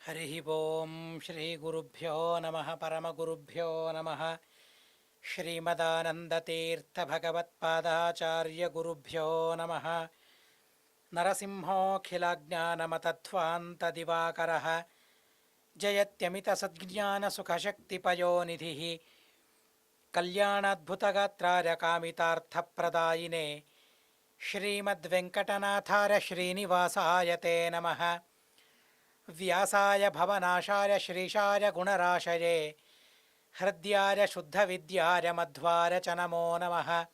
हरिः ओं श्रीगुरुभ्यो नमः परमगुरुभ्यो नमः श्रीमदानन्दतीर्थभगवत्पादाचार्यगुरुभ्यो नमः नरसिंहोऽखिलज्ञानमतध्वान्तदिवाकरः जयत्यमितसद्ज्ञानसुखशक्तिपयोनिधिः कल्याणाद्भुतगात्रार्यकामितार्थप्रदायिने श्रीमद्वेङ्कटनाथार्य श्रीनिवासाय ते नमः। व्यासाय भवनाशाय श्रीशाय गुणराशये हृद्याय शुद्धविद्याय मध्वाय च नमो नमः।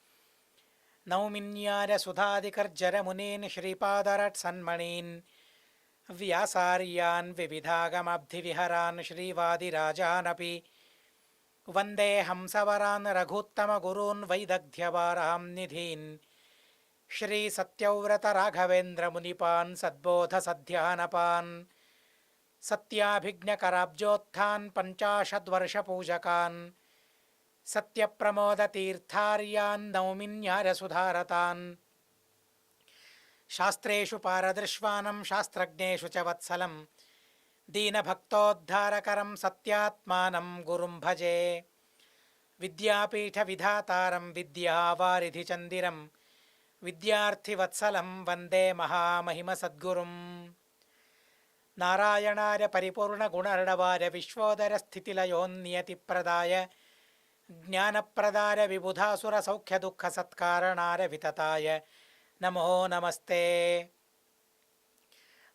नौमिन्याय सुधादिकर्जरमुनीन् श्रीपादरट्सन्मणीन् व्यासार्यान् विविधागमब्धिविहरान् श्रीवादिराजानपि वन्दे हंसवरान् रघुत्तमगुरून् वैदग्ध्यवारां निधीन् श्रीसत्यव्रतराघवेन्द्रमुनिपान् सद्बोधसध्यानपान् सत्याभिज्ञकराब्जोत्थान् पञ्चाशद्वर्षपूजकान् सत्यप्रमोदतीर्थार्यान् नौमिन्यार्यसुधारतान् शास्त्रेषु पारदृश्वानं शास्त्रज्ञेषु च वत्सलं दीनभक्तोद्धारकरं सत्यात्मानं गुरुं भजे। विद्यापीठविधातारं विद्यावारिधिचन्दिरं विद्यार्थिवत्सलं वन्दे महामहिमसद्गुरुम्। नारायणार्य परिपूर्णगुणर्णवार्य विश्वोदरस्थितिलयोन्नियतिप्रदाय ज्ञानप्रदाय विबुधासुरसौख्यदुःखसत्कारणाय वितताय नमो नमस्ते।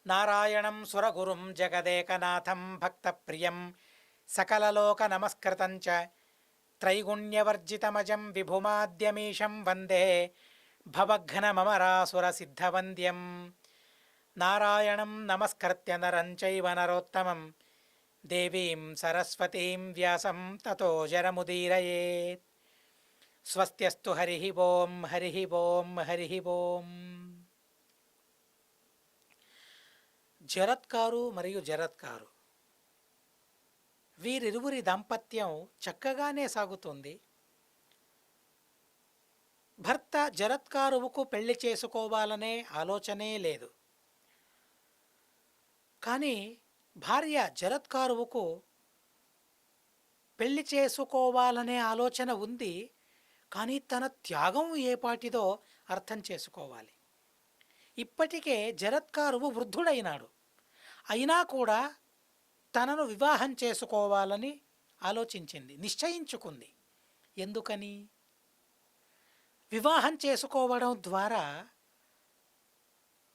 नारायणं सुरगुरुं जगदेकनाथं भक्तप्रियं सकललोकनमस्कृतं च त्रैगुण्यवर्जितमजं विभुमाद्यमीशं वन्दे भवघ्नममरासुरसिद्धवन्द्यं। नारायणं नमस्कृत्य नरं चैव नरोत्तमं देवीं सरस्वतीं व्यासं ततो जरमुदीरयेत्। स्वस्त्यस्तु हरिः ओं हरिः ओं हरिः ओं। జరత్కారు మరియు జరత్కారు వీరిరువురి దాంపత్యం చక్కగానే సాగుతుంది. భర్త జరత్కారువుకు పెళ్లి చేసుకోవాలనే ఆలోచనే లేదు. కానీ భార్య జరత్కారువుకు పెళ్లి చేసుకోవాలనే ఆలోచన ఉంది. కానీ తన త్యాగం ఏపాటిదో అర్థం చేసుకోవాలి. ఇప్పటికే జరత్కారువు వృద్ధుడైనాడు. అయినా కూడా తనను వివాహం చేసుకోవాలని ఆలోచించింది, నిశ్చయించుకుంది. ఎందుకని? వివాహం చేసుకోవడం ద్వారా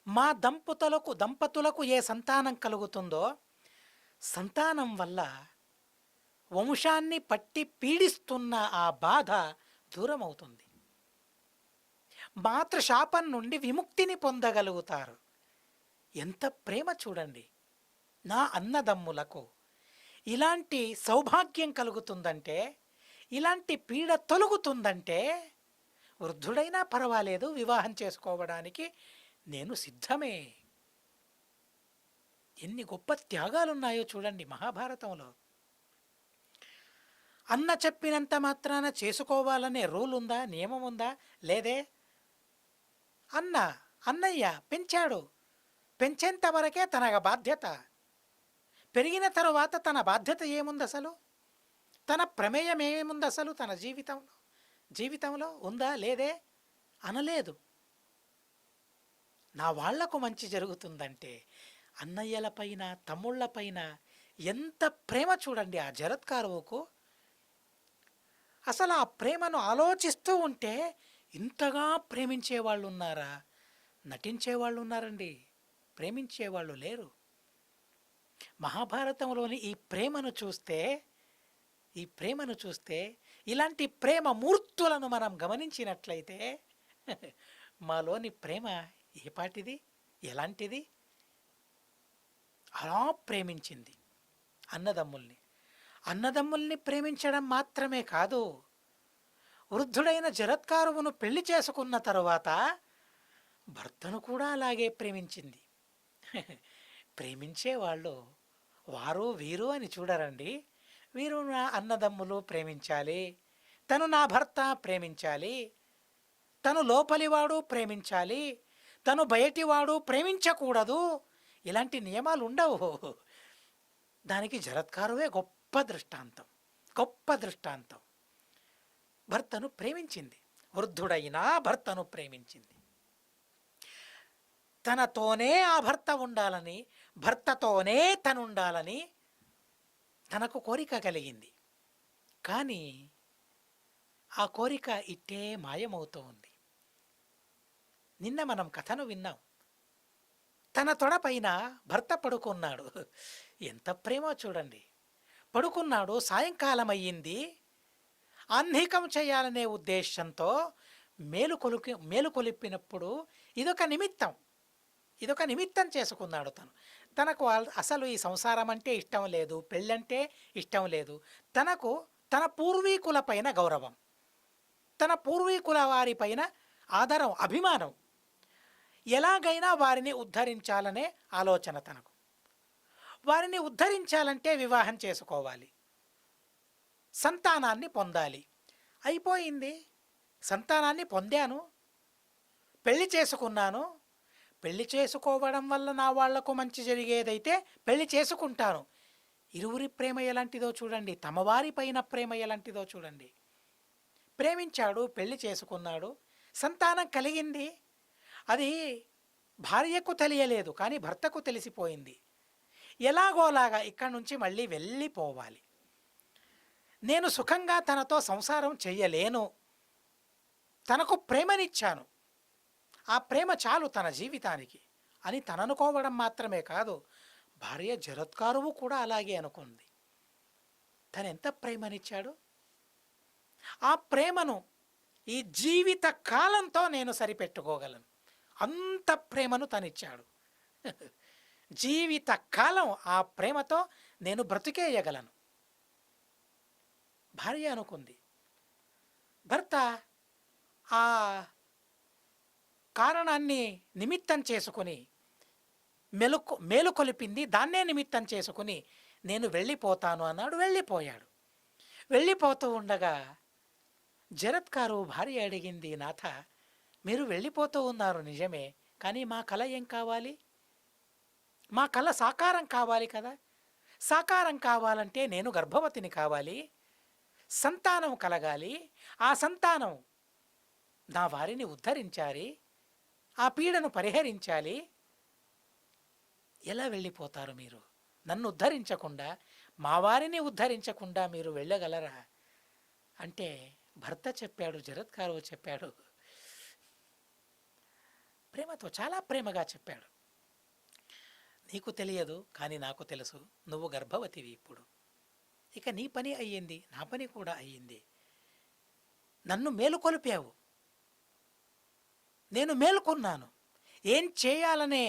మా దంపతులకు ఏ సంతానం కలుగుతుందో సంతానం వల్ల వంశాన్ని పట్టి పీడిస్తున్న ఆ బాధ దూరం అవుతుంది. మాతృశాపం నుండి విముక్తిని పొందగలుగుతారు. ఎంత ప్రేమ చూడండి! నా అన్నదమ్ములకు ఇలాంటి సౌభాగ్యం కలుగుతుందంటే, ఇలాంటి పీడ తొలగుతుందంటే వృద్ధుడైనా పర్వాలేదు, వివాహం చేసుకోవడానికి నేను సిద్ధమే. ఎన్ని గొప్ప త్యాగాలున్నాయో చూడండి మహాభారతంలో. అన్న చెప్పినంత మాత్రాన చేసుకోవాలనే రూల్ ఉందా, నియమం ఉందా? లేదే. అన్నయ్య పెంచాడు, పెంచేంత వరకే తన బాధ్యత. పెరిగిన తరువాత తన బాధ్యత ఏముంది అసలు? తన ప్రమేయం ఏముంది అసలు? తన జీవితంలో ఉందా? లేదే. అనలేదు. నా వాళ్లకు మంచి జరుగుతుందంటే అన్నయ్యలపైన తమ్ముళ్లపైన ఎంత ప్రేమ చూడండి ఆ జరత్కారువుకు. అసలు ఆ ప్రేమను ఆలోచిస్తూ ఉంటే ఇంతగా ప్రేమించేవాళ్ళు ఉన్నారా? నటించేవాళ్ళు ఉన్నారండి, ప్రేమించేవాళ్ళు లేరు. మహాభారతంలోని ఈ ప్రేమను చూస్తే ఇలాంటి ప్రేమ మూర్తులను మనం గమనించినట్లయితే మాలోని ప్రేమ ఏపాటిది, ఎలాంటిది? అలా ప్రేమించింది అన్నదమ్ముల్ని ప్రేమించడం మాత్రమే కాదు, వృద్ధుడైన జరత్కారువును పెళ్లి చేసుకున్న తరువాత భర్తను కూడా అలాగే ప్రేమించింది. ప్రేమించేవాళ్ళు వారు వీరు అని చూడరండి. వీరు నా అన్నదమ్ములు ప్రేమించాలి, తను నా భర్త ప్రేమించాలి, తను లోపలివాడు ప్రేమించాలి, తను బయటివాడు ప్రేమించకూడదు, ఇలాంటి నియమాలు ఉండవు. దానికి జరత్కారువే గొప్ప దృష్టాంతం. గొప్ప దృష్టాంతం. భర్తను ప్రేమించింది. వృద్ధుడైనా భర్తను ప్రేమించింది. తనతోనే ఆ భర్త ఉండాలని, భర్తతోనే తను ఉండాలని తనకు కోరిక కలిగింది. కానీ ఆ కోరిక ఇట్టే మాయమవుతూ ఉంది. నిన్న మనం కథను విన్నాం. తన తొడపైన భర్త పడుకున్నాడు. ఎంత ప్రేమో చూడండి. పడుకున్నాడు, సాయంకాలం అయ్యింది. ఆహ్నికం చేయాలనే ఉద్దేశంతో మేలుకొలిపినప్పుడు ఇదొక నిమిత్తం. ఇదొక నిమిత్తం చేసుకున్నాడు తను. తనకు అసలు ఈ సంసారం అంటే ఇష్టం లేదు, పెళ్ళంటే ఇష్టం లేదు. తనకు తన పూర్వీకుల పైన గౌరవం, తన పూర్వీకుల వారిపైన ఆదరం, అభిమానం. ఎలాగైనా వారిని ఉద్ధరించాలనే ఆలోచన తనకు. వారిని ఉద్ధరించాలంటే వివాహం చేసుకోవాలి, సంతానాన్ని పొందాలి. అయిపోయింది. సంతానాన్ని పొందాను, పెళ్లి చేసుకున్నాను. పెళ్లి చేసుకోవడం వల్ల నా వాళ్లకు మంచి జరిగేదైతే పెళ్లి చేసుకుంటాను. ఇరువురి ప్రేమ ఎలాంటిదో చూడండి, తమవారి పైన ప్రేమ ఎలాంటిదో చూడండి. ప్రేమించాడు, పెళ్లి చేసుకున్నాడు, సంతానం కలిగింది. అది భార్యకు తెలియలేదు, కానీ భర్తకు తెలిసిపోయింది. ఎలాగోలాగా ఇక్కడి నుంచి మళ్ళీ వెళ్ళిపోవాలి. నేను సుఖంగా తనతో సంసారం చెయ్యలేను. తనకు ప్రేమనిచ్చాను, ఆ ప్రేమ చాలు తన జీవితానికి అని తననుకోవడం మాత్రమే కాదు, భార్య జరత్కారువు కూడా అలాగే అనుకుంది. తను ఎంత ప్రేమనిచ్చాడు. ఆ ప్రేమను ఈ జీవిత కాలంతో నేను సరిపెట్టుకోగలను, అంత ప్రేమను తనిచ్చాడు. జీవిత కాలం ఆ ప్రేమతో నేను బ్రతికేయగలను భార్య అనుకుంది. భర్త ఆ కారణాన్ని నిమిత్తం చేసుకుని మేలుకొలిపింది, దాన్నే నిమిత్తం చేసుకుని నేను వెళ్ళిపోతాను అన్నాడు. వెళ్ళిపోయాడు. వెళ్ళిపోతూ ఉండగా జరత్కారు భార్య అడిగింది, నాథ మీరు వెళ్ళిపోతూ ఉన్నారు నిజమే, కానీ మా కల ఏం కావాలి? మా కల సాకారం కావాలి కదా. సాకారం కావాలంటే నేను గర్భవతిని కావాలి, సంతానం కలగాలి. ఆ సంతానం నా వారిని ఉద్ధరించాలి, ఆ పీడను పరిహరించాలి. ఎలా వెళ్ళిపోతారు మీరు? నన్ను ఉద్ధరించకుండా, మా వారిని ఉద్ధరించకుండా మీరు వెళ్ళగలరా అంటే భర్త చెప్పాడు, జరత్కారువు చెప్పాడు, ప్రేమతో, చాలా ప్రేమగా చెప్పాడు. నీకు తెలియదు, కానీ నాకు తెలుసు. నువ్వు గర్భవతివి ఇప్పుడు. ఇక నీ పని అయ్యింది, నా పని కూడా అయ్యింది. నన్ను మేలుకొలిపావు, నేను మేలుకున్నాను. ఏం చేయాలనే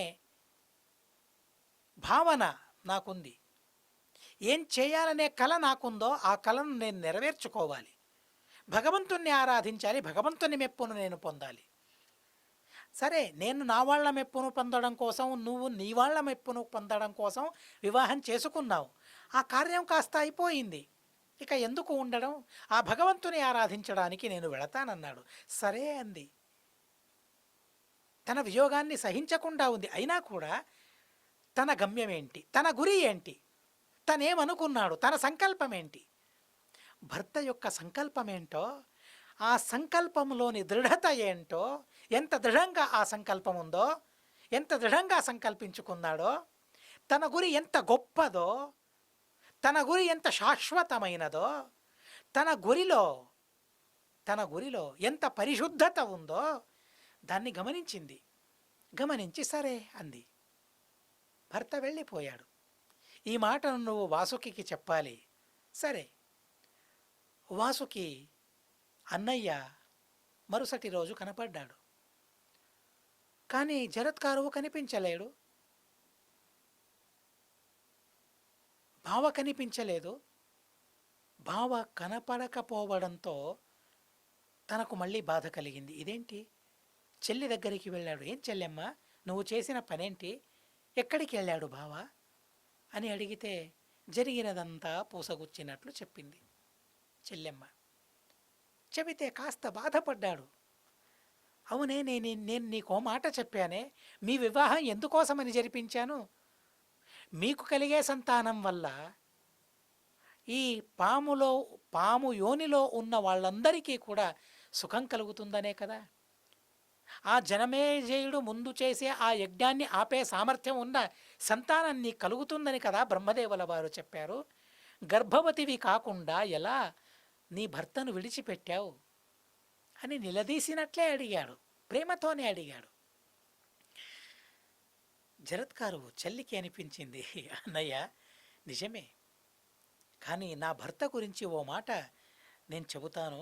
భావన నాకుంది, ఏం చేయాలనే కల నాకుందో ఆ కలను నేను నెరవేర్చుకోవాలి. భగవంతుణ్ణి ఆరాధించాలి, భగవంతుని మెప్పును నేను పొందాలి. సరే, నేను నా వాళ్ళ మెప్పును పొందడం కోసం, నువ్వు నీ వాళ్ళ మెప్పును పొందడం కోసం వివాహం చేసుకున్నావు. ఆ కార్యం కాస్త అయిపోయింది. ఇక ఎందుకు ఉండడం? ఆ భగవంతుని ఆరాధించడానికి నేను వెళతానన్నాడు. సరే అంది. తన వియోగాన్ని సహించకుండా ఉంది. అయినా కూడా తన గమ్యం ఏంటి, తన గురి ఏంటి, తనేమనుకున్నాడు, తన సంకల్పం ఏంటి, భర్త యొక్క సంకల్పం ఏంటో, ఆ సంకల్పంలోని దృఢత ఏంటో, ఎంత దృఢంగా ఆ సంకల్పం ఉందో, ఎంత దృఢంగా సంకల్పించుకున్నాడో, తన గురి ఎంత గొప్పదో, తన గురి ఎంత శాశ్వతమైనదో, తన గురిలో ఎంత పరిశుద్ధత ఉందో దాన్ని గమనించింది. గమనించి సరే అంది. భర్త వెళ్ళిపోయాడు. ఈ మాటను నువ్వు వాసుకి చెప్పాలి. సరే, వాసుకి అన్నయ్య మరుసటి రోజు కనపడ్డాడు. కానీ జరత్కారువు కనిపించలేడు, బావ కనిపించలేదు. బావ కనపడకపోవడంతో తనకు మళ్ళీ బాధ కలిగింది. ఇదేంటి, చెల్లి దగ్గరికి వెళ్ళాడు. ఏం చెల్లెమ్మ, నువ్వు చేసిన పనేంటి, ఎక్కడికి వెళ్ళాడు బావ అని అడిగితే జరిగినదంతా పూసగుచ్చినట్లు చెప్పింది చెల్లెమ్మ. చెబితే కాస్త బాధపడ్డాడు. అవునే, నేను నీకో మాట చెప్పానే, మీ వివాహం ఎందుకోసమని జరిపించాను, మీకు కలిగే సంతానం వల్ల ఈ పాము యోనిలో ఉన్న వాళ్ళందరికీ కూడా సుఖం కలుగుతుందనే కదా. ఆ జనమేజయుడు ముందు చేసే ఆ యజ్ఞాన్ని ఆపే సామర్థ్యం ఉన్న సంతానాన్ని కలుగుతుందని కదా బ్రహ్మదేవుల వారు చెప్పారు. గర్భవతివి కాకుండా ఎలా నీ భర్తను విడిచిపెట్టావు అని నిలదీసినట్లే అడిగాడు, ప్రేమతోనే అడిగాడు. జరత్కారు చెల్లికి అనిపించింది, అన్నయ్య నిజమే, కానీ నా భర్త గురించి ఓ మాట నేను చెబుతాను,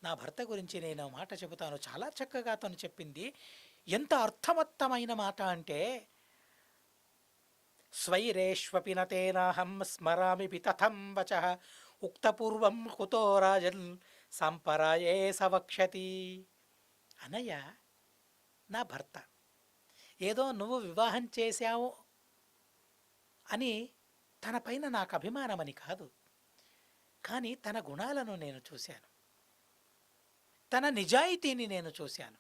నా భర్త గురించి నేను మాట చెబుతాను. చాలా చక్కగా తను చెప్పింది. ఎంత అర్థవత్తమైన మాట అంటే, స్వైరేష్వపి నతేనాహం స్మరామి పితథం వచ ఉక్తపూర్వం కుతో రాజన్ సంపరాయే సవక్షతి. అన్నయ్య, నా భర్త ఏదో నువ్వు వివాహం చేశావు అని తన పైన నాకు అభిమానమని కాదు, కానీ తన గుణాలను నేను చూశాను, తన నిజాయితీని నేను చూశాను,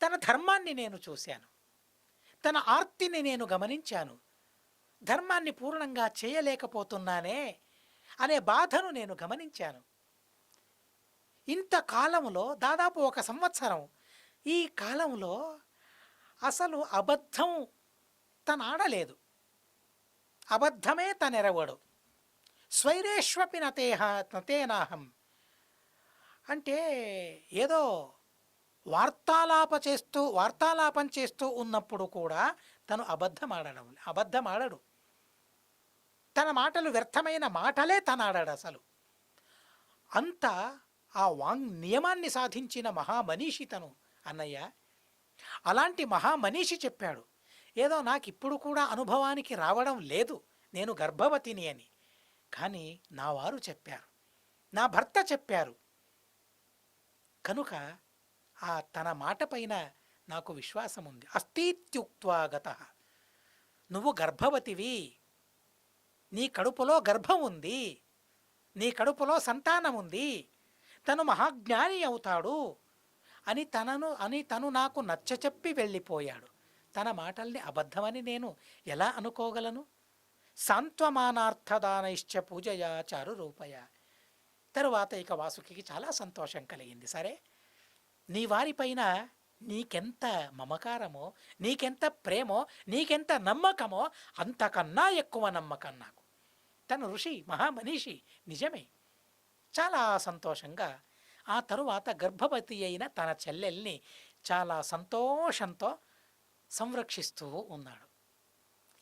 తన ధర్మాన్ని నేను చూశాను, తన ఆర్తిని నేను గమనించాను. ధర్మాన్ని పూర్ణంగా చేయలేకపోతున్నానే అనే బాధను నేను గమనించాను. ఇంతకాలంలో దాదాపు 1 సంవత్సరం, ఈ కాలంలో అసలు అబద్ధం తను ఆడలేదు, అబద్ధమే తనెరవడు. స్వైరేష్వపి నతేనాహం అంటే ఏదో వార్తాలాపం చేస్తూ ఉన్నప్పుడు కూడా తను అబద్ధమాడడు. తన మాటలు వ్యర్థమైన మాటలే తనాడాడు అసలు. అంత ఆ నియమాన్ని సాధించిన మహామనీషి తను అన్నయ్య. అలాంటి మహామనీషి చెప్పాడు, ఏదో నాకు ఇప్పుడు కూడా అనుభవానికి రావడం లేదు నేను గర్భవతిని అని, కానీ నా వారు చెప్పారు, నా భర్త చెప్పారు కనుక తన మాట పైన నాకు విశ్వాసం ఉంది. అస్థీత్యుక్త్వా గతః, నువ్వు గర్భవతివి, నీ కడుపులో గర్భం ఉంది, నీ కడుపులో సంతానం ఉంది, తను మహాజ్ఞాని అవుతాడు అని తను నాకు నచ్చచెప్పి వెళ్ళిపోయాడు. తన మాటల్ని అబద్ధమని నేను ఎలా అనుకోగలను? సాంత్వమానార్థదానైశ్చ పూజయా చారు రూపయ. తరువాత ఇక వాసుకి చాలా సంతోషం కలిగింది. సరే, నీ వారిపైన నీకెంత మమకారమో, నీకెంత ప్రేమో, నీకెంత నమ్మకమో అంతకన్నా ఎక్కువ నమ్మకం నాకు. తను ఋషి, మహామనీషి, నిజమే. చాలా సంతోషంగా ఆ తరువాత గర్భవతి అయిన తన చెల్లెల్ని చాలా సంతోషంతో సంరక్షిస్తూ ఉన్నాడు.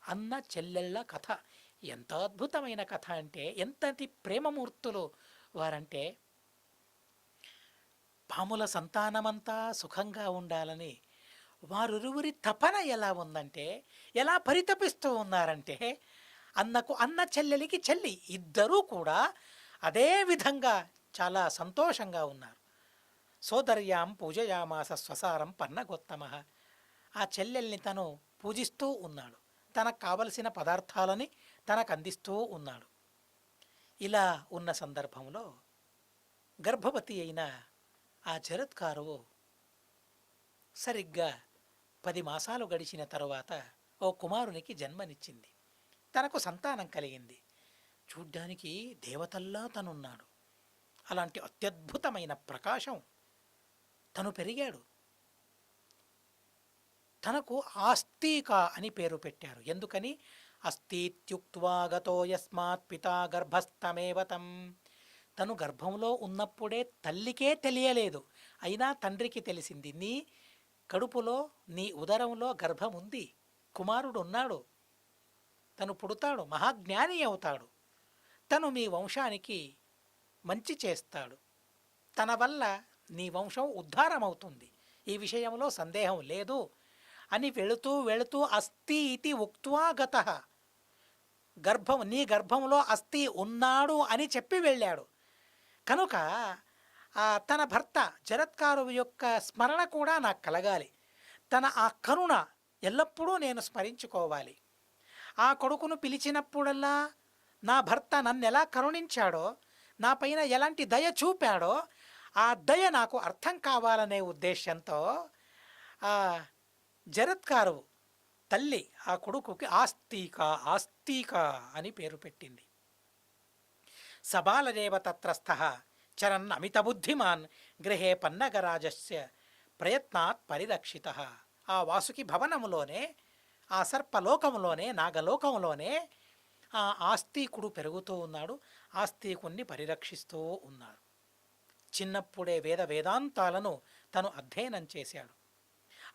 అన్న చెల్లెళ్ళ కథ ఎంత అద్భుతమైన కథ అంటే, ఎంతటి ప్రేమమూర్తులు వారంటే, పాముల సంతానమంతా సుఖంగా ఉండాలని వారిరువురి తపన ఎలా ఉందంటే, ఎలా పరితపిస్తూ ఉన్నారంటే, అన్నకు అన్న, చెల్లెలికి చెల్లి, ఇద్దరూ కూడా అదే విధంగా చాలా సంతోషంగా ఉన్నారు. సోదర్యాం పూజయామాస స్వసారం పన్నగోత్తమ. ఆ చెల్లెల్ని తను పూజిస్తూ ఉన్నాడు, తనకు కావలసిన పదార్థాలని తనకు అందిస్తూ ఉన్నాడు. ఇలా ఉన్న సందర్భంలో గర్భవతి అయిన ఆ జరత్కారువు సరిగ్గా 10 మాసాలు గడిచిన తరువాత ఓ కుమారునికి జన్మనిచ్చింది. తనకు సంతానం కలిగింది. చూడ్డానికి దేవతల్లా తనున్నాడు. అలాంటి అత్యద్భుతమైన ప్రకాశం తను పెరిగాడు. తనకు ఆస్తిక అని పేరు పెట్టారు. ఎందుకని? అస్థీత్యుక్త్వా గతో యస్మాత్ పితా గర్భస్థమేవతం. తను గర్భంలో ఉన్నప్పుడే తల్లికే తెలియలేదు, అయినా తండ్రికి తెలిసింది. నీ కడుపులో, నీ ఉదరంలో గర్భం ఉంది, కుమారుడు ఉన్నాడు, తను పుడతాడు, మహాజ్ఞాని అవుతాడు, తను మీ వంశానికి మంచి చేస్తాడు, తన వల్ల నీ వంశం ఉద్ధారమవుతుంది, ఈ విషయంలో సందేహం లేదు అని వెళుతూ అస్థి ఇతి ఉక్త్వా గతః. నీ గర్భంలో అస్థి ఉన్నాడు అని చెప్పి వెళ్ళాడు. కనుక తన భర్త జరత్కారువు యొక్క స్మరణ కూడా నాకు కలగాలి, తన ఆ కరుణ ఎల్లప్పుడూ నేను స్మరించుకోవాలి. ఆ కొడుకును పిలిచినప్పుడల్లా నా భర్త నన్ను ఎలా కరుణించాడో, నా పైన ఎలాంటి దయ చూపాడో, ఆ దయ నాకు అర్థం కావాలనే ఉద్దేశంతో జరత్కారువు తల్లి ఆ కొడుకుకి ఆస్తిక ఆస్తిక అని పేరు పెట్టింది. సబాలదేవ తత్రస్థ చరన్ అమిత బుద్ధిమాన్ గృహే పన్నగరాజస్య ప్రయత్నాత్ పరిరక్షిత. ఆ వాసుకి భవనములోనే, ఆ సర్పలోకములోనే, నాగలోకములోనే ఆ ఆస్తికుడు పెరుగుతూ ఉన్నాడు. ఆస్తికుణ్ణి పరిరక్షిస్తూ ఉన్నాడు. చిన్నప్పుడే వేదాంతాలను తను అధ్యయనం చేశాడు.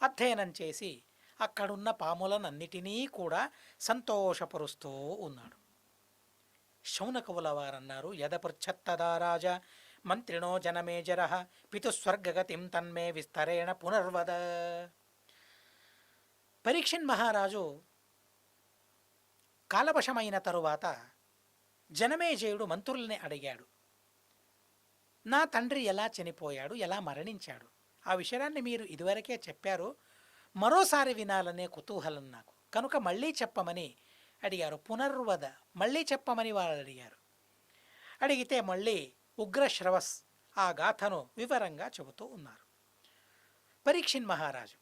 అధ్యయనం చేసి అక్కడున్న పాములనన్నిటినీ కూడా సంతోషపరుస్తూ ఉన్నాడు. శౌనకవుల వారన్నారు, యదపృచ్ఛత్తదా రాజా మంత్రిణో జనమేజర పితుస్వర్గగతిం తన్మే విస్తరేణ పునర్వద. పరీక్షిన్ మహారాజు కాలవశమైన తరువాత జనమేజయుడు మంత్రుల్ని అడిగాడు, నా తండ్రి ఎలా చనిపోయాడు, ఎలా మరణించాడు? ఆ విషయాన్ని మీరు ఇదివరకే చెప్పారు, మరోసారి వినాలనే కుతూహలం నాకు, కనుక మళ్ళీ చెప్పమని అడిగారు. పునర్వద, మళ్ళీ చెప్పమని వాళ్ళు అడిగారు. అడిగితే మళ్ళీ ఉగ్రశ్రవస్ ఆ గాథను వివరంగా చెబుతూ ఉన్నారు. పరీక్షిన్ మహారాజు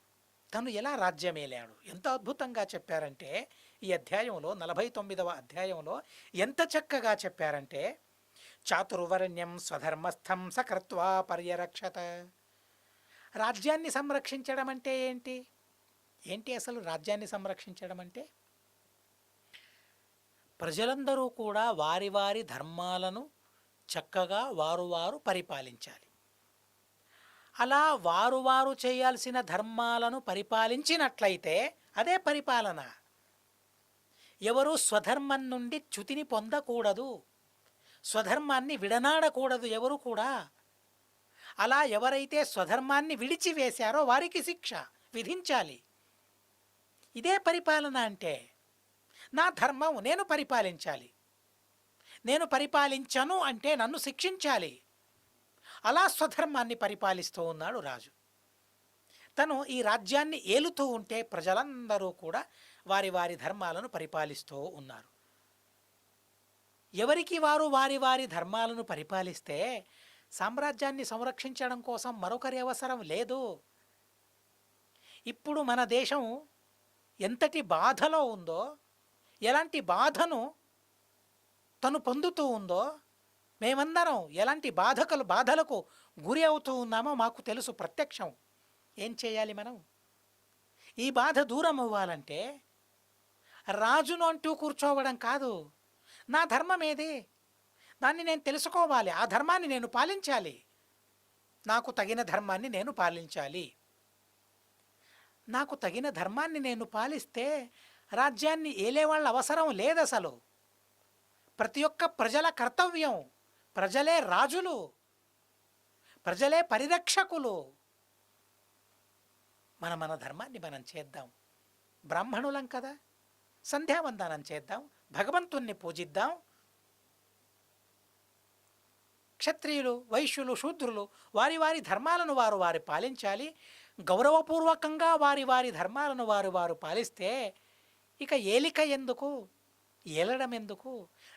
తను ఎలా రాజ్యమేలాడు ఎంత అద్భుతంగా చెప్పారంటే, ఈ అధ్యాయంలో 49వ అధ్యాయంలో ఎంత చక్కగా చెప్పారంటే, చాతుర్వర్ణ్యం స్వధర్మస్థం సకృత్వా పర్యరక్షత. రాజ్యాన్ని సంరక్షించడం అంటే ఏంటి? ఏంటి అసలు రాజ్యాన్ని సంరక్షించడం అంటే? ప్రజలందరూ కూడా వారి వారి ధర్మాలను చక్కగా వారు పరిపాలించాలి. అలా వారు చేయాల్సిన ధర్మాలను పరిపాలించినట్లయితే అదే పరిపాలన. ఎవరు స్వధర్మం నుండి చ్యుతిని పొందకూడదు, స్వధర్మాన్ని విడనాడకూడదు ఎవరు కూడా. అలా ఎవరైతే స్వధర్మాన్ని విడిచివేశారో వారికి శిక్ష విధించాలి. ఇదే పరిపాలన అంటే. నా ధర్మం నేను పరిపాలించాలి, నేను పరిపాలించను అంటే నన్ను శిక్షించాలి. అలా స్వధర్మాన్ని పరిపాలిస్తూ ఉన్నాడు రాజు. తను ఈ రాజ్యాన్ని ఏలుతూ ఉంటే ప్రజలందరూ కూడా వారి వారి ధర్మాలను పరిపాలిస్తూ ఉన్నారు. ఎవరికి వారు వారి వారి ధర్మాలను పరిపాలిస్తే సామ్రాజ్యాన్ని సంరక్షించడం కోసం మరొకరి అవసరం లేదు. ఇప్పుడు మన దేశం ఎంతటి బాధలో ఉందో, ఎలాంటి బాధను తను పొందుతూ ఉందో, మేమందరం ఎలాంటి బాధలకు గురి అవుతూ ఉన్నామో మాకు తెలుసు, ప్రత్యక్షం. ఏం చేయాలి మనం? ఈ బాధ దూరం అవ్వాలంటే రాజును అంటూ కూర్చోవడం కాదు. నా ధర్మం ఏది, దాన్ని నేను తెలుసుకోవాలి, ఆ ధర్మాన్ని నేను పాలించాలి, నాకు తగిన ధర్మాన్ని నేను పాలించాలి. నాకు తగిన ధర్మాన్ని నేను పాలిస్తే రాజ్యాన్ని ఏలేవాళ్ళ అవసరం లేదు అసలు. ప్రతి ఒక్క ప్రజల కర్తవ్యం, ప్రజలే రాజులు, ప్రజలే పరిరక్షకులు. మన ధర్మాన్ని మనం చేద్దాం. బ్రాహ్మణులం కదా, సంధ్యావందనం చేద్దాం, భగవంతుణ్ణి పూజిద్దాం. క్షత్రియులు, వైశ్యులు, శూద్రులు వారి వారి ధర్మాలను వారు పాలించాలి. గౌరవపూర్వకంగా వారి వారి ధర్మాలను వారు పాలిస్తే ఇక ఏలిక ఎందుకు, ఏలడం ఎందుకు?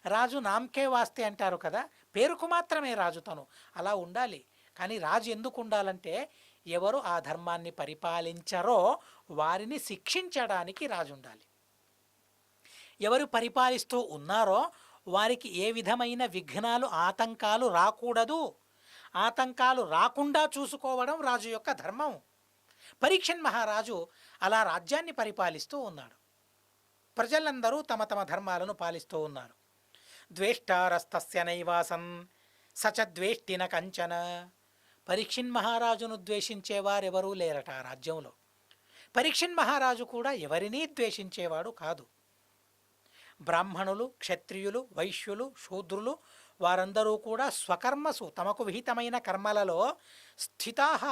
రాజు నామకే వాస్తే అంటారు కదా, పేరుకు మాత్రమే రాజు తను, అలా ఉండాలి. కానీ రాజు ఎందుకు ఉండాలంటే ఎవరు ఆ ధర్మాన్ని పరిపాలించరో వారిని శిక్షించడానికి రాజు ఉండాలి. ఎవరు పరిపాలిస్తూ ఉన్నారో వారికి ఏ విధమైన విఘ్నాలు, ఆతంకాలు రాకూడదు. ఆతంకాలు రాకుండా చూసుకోవడం రాజు యొక్క ధర్మం. పరీక్షన్ మహారాజు అలా రాజ్యాన్ని పరిపాలిస్తూ ఉన్నాడు. ప్రజలందరూ తమ తమ ధర్మాలను పాలిస్తూ ఉన్నారు. ద్వేష్టారస్తస్య నైవాసన్ సచ ద్వేష్టిన కంచన. పరీక్షన్ మహారాజును ద్వేషించేవారెవరూ లేరట ఆ రాజ్యంలో. పరీక్షన్ మహారాజు కూడా ఎవరినీ ద్వేషించేవాడు కాదు. బ్రాహ్మణులు, క్షత్రియులు, వైశ్యులు, శూద్రులు వారందరూ కూడా స్వకర్మసు, తమకు విహితమైన కర్మలలో స్థితాహ,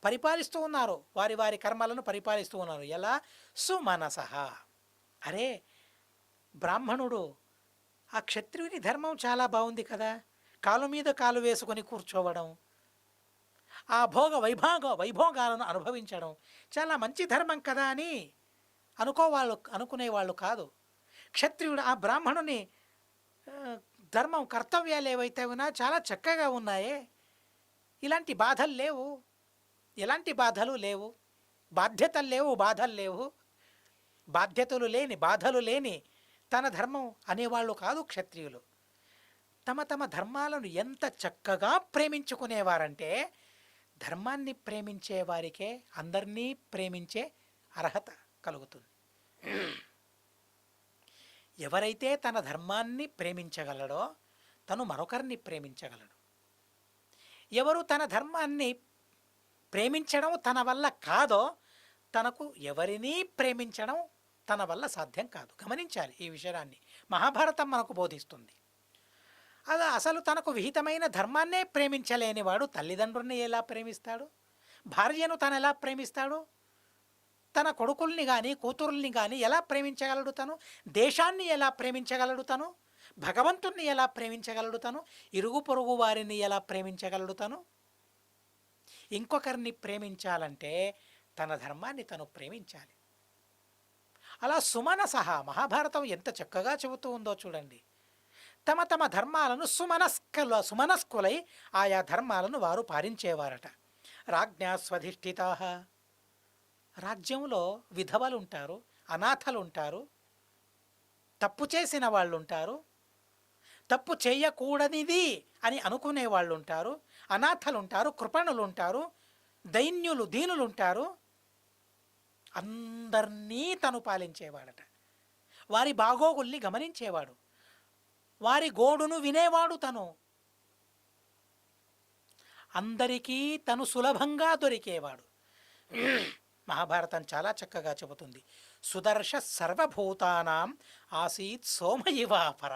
పరిపాలిస్తూ ఉన్నారు. వారి వారి కర్మలను పరిపాలిస్తూ ఉన్నారు. ఎలా? సుమనసః. అరే బ్రాహ్మణుడు, ఆ క్షత్రియుని ధర్మం చాలా బాగుంది కదా, కాలు మీద కాలు వేసుకొని కూర్చోవడం, ఆ వైభోగాలను అనుభవించడం చాలా మంచి ధర్మం కదా అని అనుకునేవాళ్ళు కాదు. క్షత్రియుడు ఆ బ్రాహ్మణుని ధర్మం, కర్తవ్యాలు ఏవైతే ఉన్నా చాలా చక్కగా ఉన్నాయే, ఇలాంటి బాధలు లేవు, ఎలాంటి బాధలు లేవు, బాధ్యతలు లేవు, బాధలు లేవు, బాధ్యతలు లేని, బాధలు లేని, తన ధర్మం అనేవాళ్ళు కాదు క్షత్రియులు. తమ తమ ధర్మాలను ఎంత చక్కగా ప్రేమించుకునేవారంటే, ధర్మాన్ని ప్రేమించే వారికే అందరినీ ప్రేమించే అర్హత కలుగుతుంది. ఎవరైతే తన ధర్మాన్ని ప్రేమించగలడో తను మరొకరిని ప్రేమించగలడు. ఎవరు తన ధర్మాన్ని ప్రేమించడం తన వల్ల కాదో తనకు ఎవరినీ ప్రేమించడం తన వల్ల సాధ్యం కాదు. గమనించాలి ఈ విషయాన్ని. మహాభారతం మనకు బోధిస్తుంది. అలా అసలు తనకు విహితమైన ధర్మాన్నే ప్రేమించలేనివాడు తల్లిదండ్రుల్ని ఎలా ప్రేమిస్తాడు? భార్యను తను ఎలా ప్రేమిస్తాడు? తన కొడుకుల్ని కానీ కూతురుల్ని కానీ ఎలా ప్రేమించగలడు తను? దేశాన్ని ఎలా ప్రేమించగలడు తను? భగవంతుణ్ణి ఎలా ప్రేమించగలడు తను? ఇరుగు పొరుగు వారిని ఎలా ప్రేమించగలడు తను? ఇంకొకరిని ప్రేమించాలంటే తన ధర్మాన్ని తను ప్రేమించాలి. అలా సుమనసహ మహాభారతం ఎంత చక్కగా చెబుతూ ఉందో చూడండి. తమ తమ ధర్మాలను సుమనస్కులై ఆయా ధర్మాలను వారు పాలించేవారట. రాజ్ఞా స్వధిష్ఠితా, రాజ్యంలో విధవలు ఉంటారు, అనాథలు ఉంటారు, తప్పు చేసిన వాళ్ళు ఉంటారు, తప్పు చేయకూడనిది అని అనుకునే వాళ్ళు ఉంటారు, అనాథలు ఉంటారు, కృపణులు ఉంటారు, దైన్యులు దీనులు ఉంటారు. అందరినీ తను పాలించేవాడట. వారి బాగోగుల్ని గమనించేవాడు, వారి గోడును వినేవాడు తను. అందరికీ తను సులభంగా దొరికేవాడు. మహాభారతం చాలా చక్కగా చెబుతుంది. సుదర్శ సర్వభూతానాం ఆసీత్ సోమ ఇవాపర.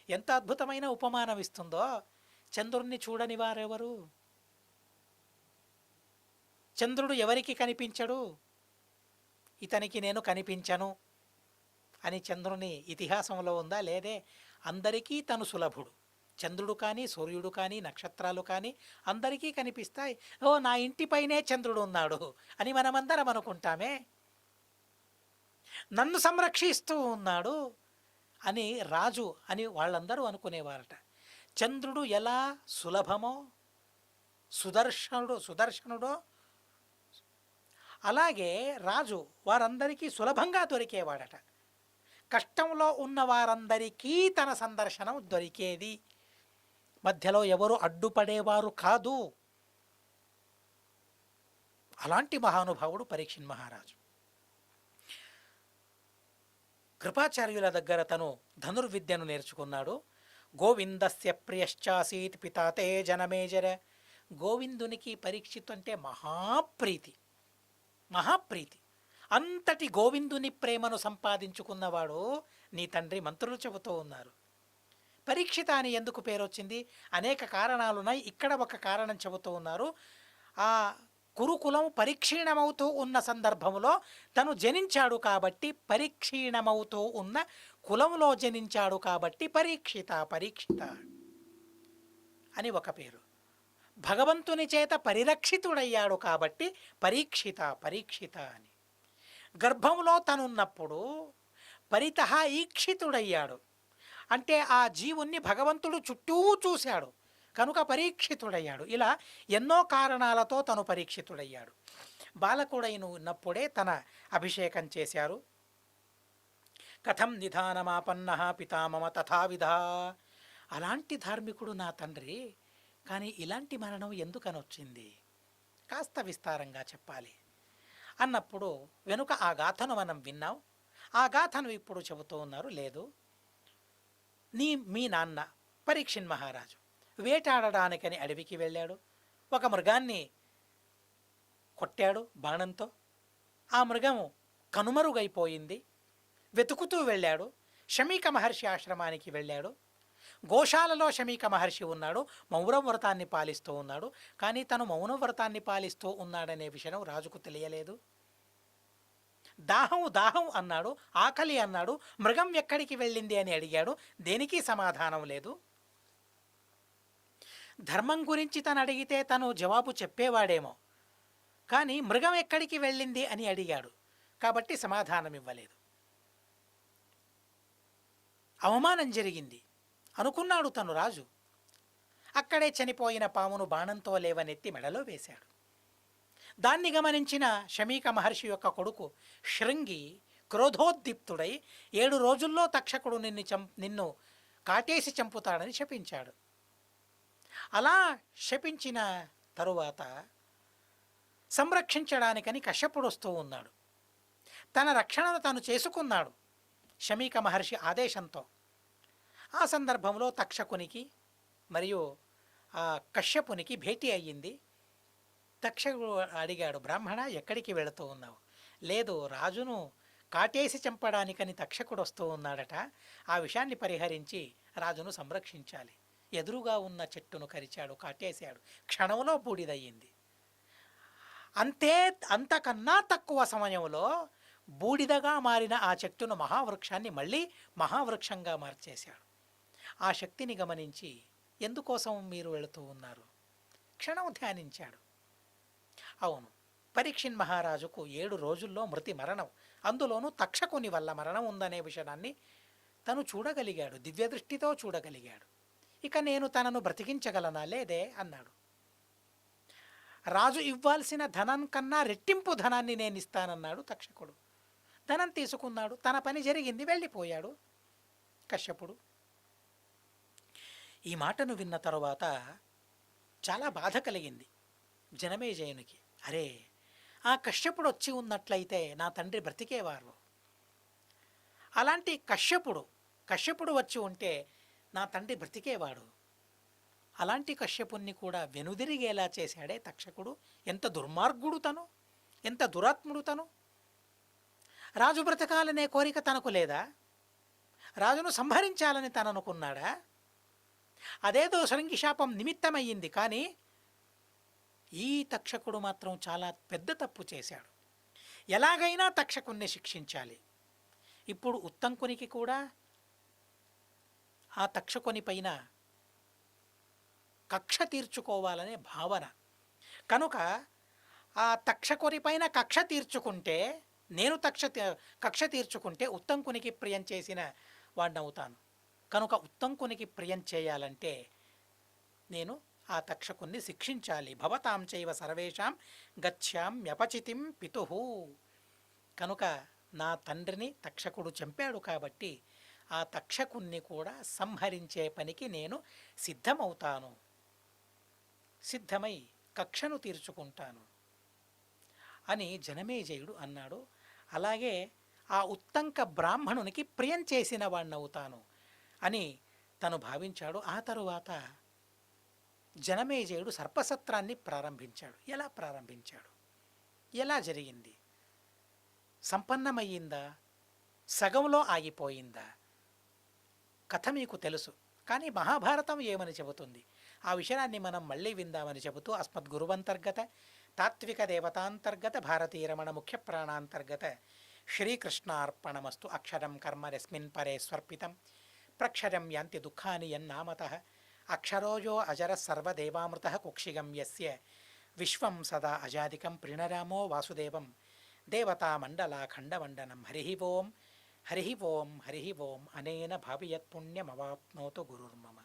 ఎంత అద్భుతమైన ఉపమానం ఇస్తుందో. చంద్రుణ్ణి చూడని వారెవరు? చంద్రుడు ఎవరికి కనిపించడు? ఇతనికి నేను కనిపించను అని చంద్రుని ఇతిహాసంలో ఉందా? లేదే. అందరికీ తను సులభుడు. చంద్రుడు కానీ, సూర్యుడు కానీ, నక్షత్రాలు కానీ అందరికీ కనిపిస్తాయి. ఓ, నా ఇంటిపైనే చంద్రుడు ఉన్నాడు అని మనమందరం అనుకుంటామే. నన్ను సంరక్షిస్తూ ఉన్నాడు అని రాజు అని వాళ్ళందరూ అనుకునేవారట. చంద్రుడు ఎలా సులభమో, సుదర్శనుడో అలాగే రాజు వారందరికీ సులభంగా దొరికేవాడట. కష్టంలో ఉన్న వారందరికీ తన సందర్శనం దొరికేది. మధ్యలో ఎవరు అడ్డుపడేవారు కాదు. అలాంటి మహానుభావుడు పరీక్షిత్ మహారాజు. కృపాచార్యుల దగ్గర తను ధనుర్విద్యను నేర్చుకున్నాడు. గోవిందస్య ప్రియశ్చాసీత్ పితాతే జనమేజర. గోవిందునికి పరీక్షిత్ అంటే మహాప్రీతి. అంతటి గోవిందుని ప్రేమను సంపాదించుకున్నవాడు నీ తండ్రి మంత్రులు చెబుతూ ఉన్నారు. పరీక్షిత అని ఎందుకు పేరు వచ్చింది? అనేక కారణాలున్నాయి. ఇక్కడ ఒక కారణం చెబుతూ ఉన్నారు. ఆ కురుకులం పరిక్షీణమవుతూ ఉన్న సందర్భంలో తను జనించాడు కాబట్టి, పరిక్షీణమవుతూ ఉన్న కులంలో జనించాడు కాబట్టి పరీక్షిత అని ఒక పేరు. భగవంతుని చేత పరిరక్షితుడయ్యాడు కాబట్టి పరీక్షిత అని. గర్భంలో తనున్నప్పుడు పరితః ఈక్షితుడయ్యాడు అంటే ఆ జీవుణ్ణి భగవంతుడు చుట్టూ చూశాడు కనుక పరీక్షితుడయ్యాడు. ఇలా ఎన్నో కారణాలతో తను పరీక్షితుడయ్యాడు. బాలకుడైన ఉన్నప్పుడే తన అభిషేకం చేశారు. కథం నిధానమాపన్న పితామమ తథావిధ. అలాంటి ధార్మికుడు నా తండ్రి, కానీ ఇలాంటి మరణం ఎందుకని వచ్చింది? కాస్త విస్తారంగా చెప్పాలి అన్నప్పుడు వెనుక ఆ గాథను మనం విన్నాం. ఆ గాథను ఇప్పుడు చెబుతూ ఉన్నారు. లేదు, మీ నాన్న పరీక్షిత్ మహారాజు వేటాడడానికని అడవికి వెళ్ళాడు. ఒక మృగాన్ని కొట్టాడు బాణంతో. ఆ మృగము కనుమరుగైపోయింది. వెతుకుతూ వెళ్ళాడు. శమీక మహర్షి ఆశ్రమానికి వెళ్ళాడు. గోశాలలో శమీక మహర్షి ఉన్నాడు. మౌన వ్రతాన్ని పాలిస్తూ ఉన్నాడు. కానీ తను మౌన వ్రతాన్ని పాలిస్తూ ఉన్నాడనే విషయం రాజుకు తెలియలేదు. దాహం అన్నాడు, ఆకలి అన్నాడు. మృగం ఎక్కడికి వెళ్ళింది అని అడిగాడు. దేనికి సమాధానం లేదు. ధర్మం గురించి తను అడిగితే తను జవాబు చెప్పేవాడేమో, కానీ మృగం ఎక్కడికి వెళ్ళింది అని అడిగాడు కాబట్టి సమాధానం ఇవ్వలేదు. అవమానం జరిగింది అనుకున్నాడు తను రాజు. అక్కడే చనిపోయిన పామును బాణంతో లేవనెత్తి మెడలో వేశాడు. దాన్ని గమనించిన శమీక మహర్షి యొక్క కొడుకు శృంగి క్రోధోద్దీప్తుడై 7 రోజుల్లో తక్షకుడు నిన్ను కాటేసి చంపుతాడని శపించాడు. అలా శపించిన తరువాత సంరక్షించడానికని కశ్యపుడు వస్తూ ఉన్నాడు. తన రక్షణను తాను చేసుకున్నాడు శమీక మహర్షి ఆదేశంతో. ఆ సందర్భంలో తక్షకునికి మరియు ఆ కశ్యపునికి భేటీ అయ్యింది. తక్షకుడు అడిగాడు, బ్రాహ్మణ ఎక్కడికి వెళుతూ ఉన్నావు? లేదు, రాజును కాటేసి చంపడానికని తక్షకుడు వస్తూ ఉన్నాడట. ఆ విషయాన్ని పరిహరించి రాజును సంరక్షించాలి. ఎదురుగా ఉన్న చెట్టును కరిచాడు, కాటేశాడు. క్షణంలో బూడిదయ్యింది. అంతకన్నా తక్కువ సమయంలో బూడిదగా మారిన ఆ చెట్టును మహావృక్షాన్ని మళ్ళీ మహావృక్షంగా మార్చేశాడు. ఆ శక్తిని గమనించి, ఎందుకోసం మీరు వెళుతూ ఉన్నారు? క్షణం ధ్యానించాడు. అవును, పరీక్షిన్ మహారాజుకు 7 రోజుల్లో మరణం, అందులోనూ తక్షకుని వల్ల మరణం ఉందనే విషయాన్ని తను చూడగలిగాడు, దివ్యదృష్టితో చూడగలిగాడు. ఇక నేను తనను బ్రతికించగలనా? లేదే అన్నాడు. రాజు ఇవ్వాల్సిన ధనం కన్నా రెట్టింపు ధనాన్ని నేను ఇస్తానన్నాడు తక్షకుడు. ధనం తీసుకున్నాడు, తన పని జరిగింది, వెళ్ళిపోయాడు కశ్యపుడు. ఈ మాటను విన్న తరువాత చాలా బాధ కలిగింది జనమేజయునికి. అరే, ఆ కశ్యపుడు వచ్చి ఉన్నట్లయితే నా తండ్రి బ్రతికేవారు. అలాంటి కశ్యపుడు వచ్చి ఉంటే నా తండ్రి బ్రతికేవాడు. అలాంటి కశ్యపుణ్ణి కూడా వెనుదిరిగేలా చేశాడే తక్షకుడు. ఎంత దుర్మార్గుడు తను, ఎంత దురాత్ముడు తను. రాజు బ్రతకాలనే కోరిక తనకు లేదా? రాజును సంహరించాలని తను అనుకున్నాడా? అదేదో శృంగిశాపం నిమిత్తమయ్యింది. కానీ ఈ తక్షకుడు మాత్రం చాలా పెద్ద తప్పు చేశాడు. ఎలాగైనా తక్షకుణ్ణి శిక్షించాలి. ఇప్పుడు ఉత్తంకునికి కూడా ఆ తక్షకుని పైన కక్ష తీర్చుకోవాలనే భావన కనుక ఆ తక్షకుని పైన కక్ష తీర్చుకుంటే, నేను కక్ష తీర్చుకుంటే ఉత్తంకునికి ప్రియం చేసిన వాడినవుతాను. కనుక ఉత్తంకునికి ప్రియం చేయాలంటే నేను ఆ తక్షకుణ్ణి శిక్షించాలి. భవతాం చైవ సర్వేషాం గచ్ఛామ్యపచితిం పితుః. కనుక నా తండ్రిని తక్షకుడు చంపాడు కాబట్టి ఆ తక్షకుణ్ణి కూడా సంహరించే పనికి నేను సిద్ధమై కక్షను తీర్చుకుంటాను అని జనమేజయుడు అన్నాడు. అలాగే ఆ ఉత్తంక బ్రాహ్మణునికి ప్రియం చేసిన వాణ్ణవుతాను అని తను భావించాడు. ఆ తరువాత జనమేజయుడు సర్పసత్రాన్ని ప్రారంభించాడు. ఎలా ప్రారంభించాడు? ఎలా జరిగింది? సంపన్నమయ్యిందా? సగంలో ఆగిపోయిందా? కథ మీకు తెలుసు. కానీ మహాభారతం ఏమని చెబుతుంది? ఆ విషయాన్ని మనం మళ్ళీ విందామని చెబుతూ అస్మద్గురువంతర్గత తాత్విక దేవతాంతర్గత భారతీయ రమణ ముఖ్య ప్రాణాంతర్గత శ్రీకృష్ణార్పణమస్తు. అక్షరం కర్మ రస్మిన్ పరే స్వర్పితం ప్రక్షరం యాంతి దుఃఖాని యన్నామతః అక్షరోజో అజర సర్వదేవామృత కుక్షిగం యస్య విశ్వం సదా అజాదికం ప్రణరామో వాసుదేవం దేవతామండలాఖండవందనం. హరి ఓం అనేన భావియత్పుణ్యమవాప్నోతు గురుర్మమ.